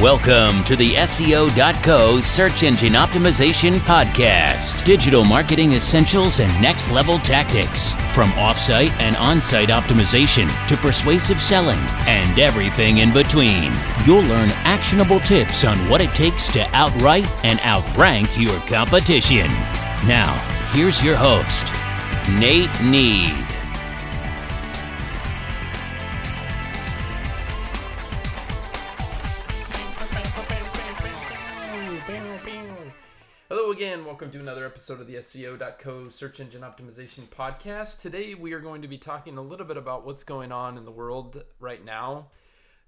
Welcome to the SEO.co Search Engine Optimization Podcast. Digital marketing essentials and next level tactics. From offsite and on-site optimization to persuasive selling and everything in between. You'll learn actionable tips on what it takes to outright and outrank your competition. Now, here's your host, Nate Need. Hello again, welcome to another episode of the SEO.co Search Engine Optimization Podcast. Today we are going to be talking a little bit about what's going on in the world right now.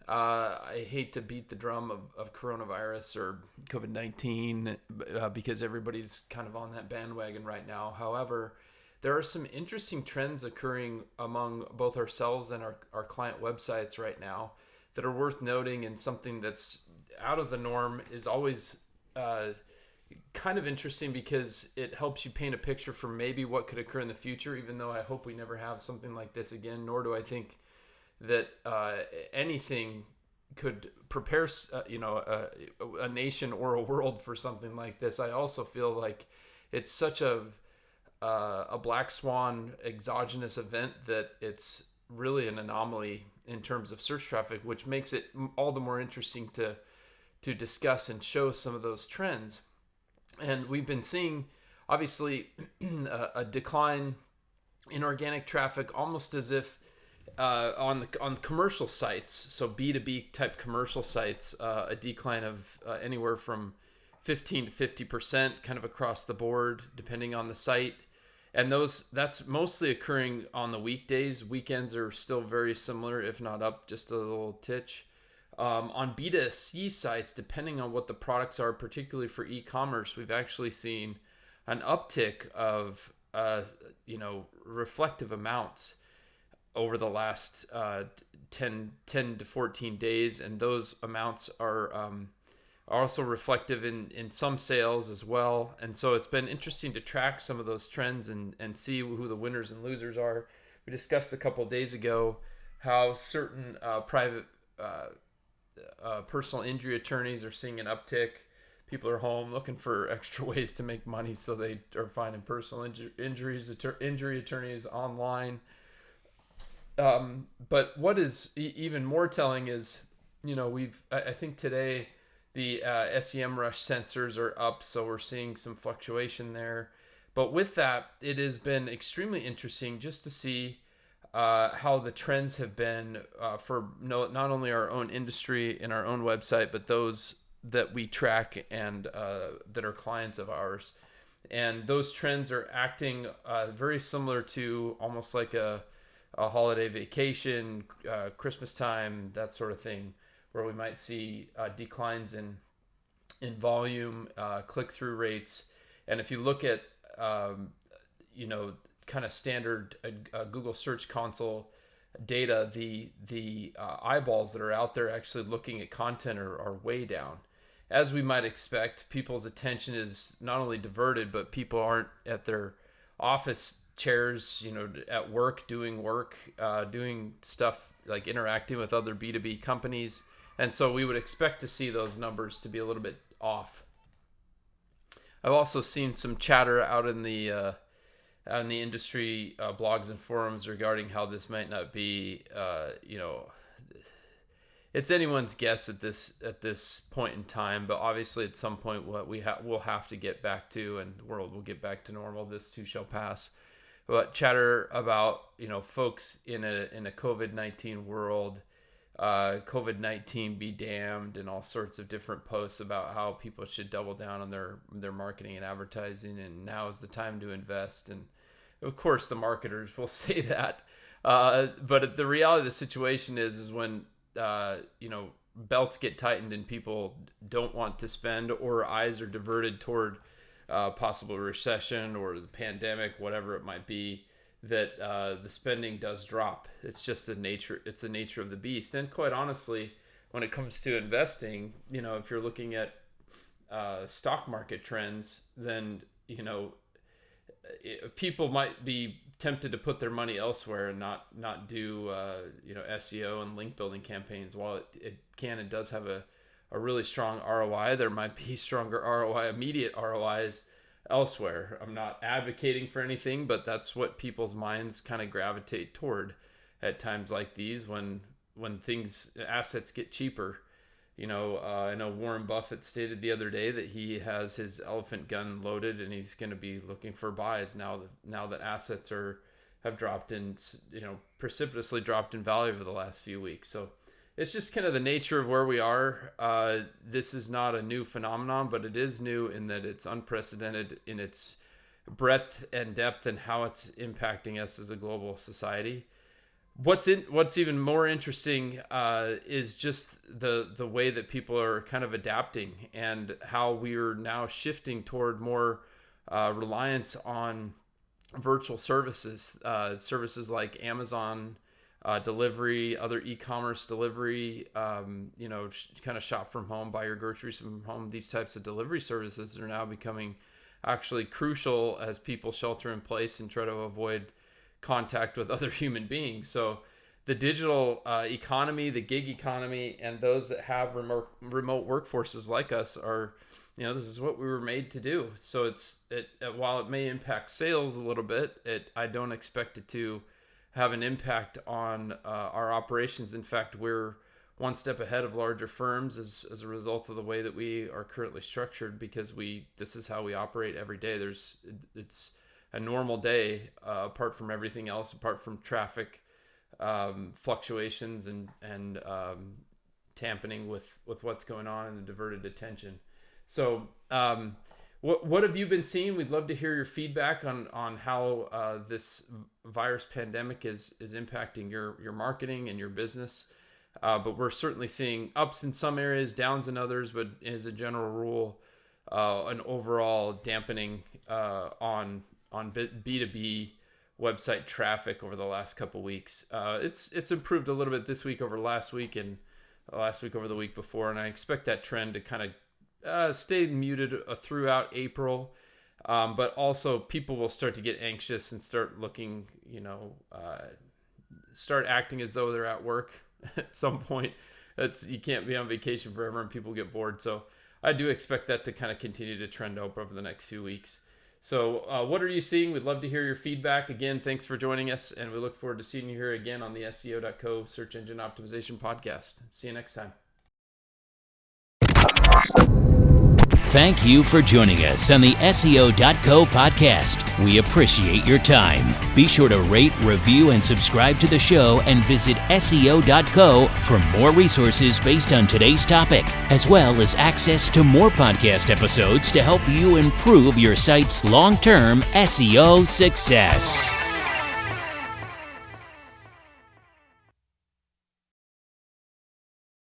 I hate to beat the drum of coronavirus or COVID-19 because everybody's kind of on that bandwagon right now. However, there are some interesting trends occurring among both ourselves and our client websites right now that are worth noting, and something that's out of the norm is always kind of interesting because it helps you paint a picture for maybe what could occur in the future, even though I hope we never have something like this again, nor do I think that anything could prepare a nation or a world for something like this. I also feel like it's such a black swan exogenous event that it's really an anomaly in terms of search traffic, which makes it all the more interesting to discuss and show some of those trends. And we've been seeing, obviously, a decline in organic traffic, almost as if on commercial sites, so B2B type commercial sites, a decline of anywhere from 15 to 50%, kind of across the board, depending on the site. And that's mostly occurring on the weekdays. Weekends are still very similar, if not up just a little titch. On B2C sites, depending on what the products are, particularly for e-commerce, we've actually seen an uptick of reflective amounts over the last 10 to 14 days, and those amounts are also reflective in some sales as well. And so it's been interesting to track some of those trends and see who the winners and losers are. We discussed a couple of days ago how certain private personal injury attorneys are seeing an uptick. People are home looking for extra ways to make money, so they are finding personal injury attorneys online. But what is even more telling is, I think today the SEMrush sensors are up, so we're seeing some fluctuation there. But with that, it has been extremely interesting just to see how the trends have been for not only our own industry and our own website, but those that we track and that are clients of ours. And those trends are acting very similar to almost like a holiday vacation, Christmas time, that sort of thing, where we might see declines in volume, click-through rates. And if you look at, kind of standard Google Search Console data, the eyeballs that are out there actually looking at content are way down. As we might expect, people's attention is not only diverted, but people aren't at their office chairs, at work, doing stuff like interacting with other B2B companies. And so we would expect to see those numbers to be a little bit off. I've also seen some chatter out in the industry blogs and forums regarding how this might not be, it's anyone's guess at this point in time. But obviously, at some point, what we'll have to get back to, and the world will get back to normal. This too shall pass. But chatter about folks in a COVID-19 world, COVID-19 be damned, and all sorts of different posts about how people should double down on their marketing and advertising, and now is the time to invest. And of course, the marketers will say that. But the reality of the situation is when belts get tightened and people don't want to spend, or eyes are diverted toward possible recession or the pandemic, whatever it might be, that the spending does drop. It's just the nature of the beast. And quite honestly, when it comes to investing, if you're looking at stock market trends, then people might be tempted to put their money elsewhere and not do SEO and link building campaigns. While it can and does have a a really strong ROI. There might be stronger ROI, immediate ROIs elsewhere. I'm not advocating for anything, but that's what people's minds kind of gravitate toward at times like these when assets get cheaper. I know Warren Buffett stated the other day that he has his elephant gun loaded and he's going to be looking for buys now that assets have dropped in, precipitously dropped in value over the last few weeks. So it's just kind of the nature of where we are. This is not a new phenomenon, but it is new in that it's unprecedented in its breadth and depth and how it's impacting us as a global society. What's even more interesting is just the way that people are kind of adapting and how we're now shifting toward more reliance on virtual services like Amazon delivery, other e-commerce delivery, kind of shop from home, buy your groceries from home. These types of delivery services are now becoming actually crucial as people shelter in place and try to avoid contact with other human beings. So the digital economy, the gig economy, and those that have remote workforces like us are, this is what we were made to do. So while it may impact sales a little bit, I don't expect it to have an impact on our operations. In fact, we're one step ahead of larger firms as a result of the way that we are currently structured, because this is how we operate every day. It's a normal day, apart from everything else, apart from traffic fluctuations and tampering with what's going on and the diverted attention. So what have you been seeing? We'd love to hear your feedback on how this virus pandemic is impacting your marketing and your business. But we're certainly seeing ups in some areas, downs in others, but as a general rule, an overall dampening on B2B website traffic over the last couple weeks. It's improved a little bit this week over last week, and last week over the week before, and I expect that trend to kind of stay muted throughout April. But also people will start to get anxious and start looking, start acting as though they're at work at some point. You can't be on vacation forever and people get bored. So I do expect that to kind of continue to trend up over the next few weeks. So what are you seeing? We'd love to hear your feedback. Again, thanks for joining us, and we look forward to seeing you here again on the SEO.co Search Engine Optimization Podcast. See you next time. Thank you for joining us on the SEO.co podcast. We appreciate your time. Be sure to rate, review, and subscribe to the show, and visit SEO.co for more resources based on today's topic, as well as access to more podcast episodes to help you improve your site's long-term SEO success.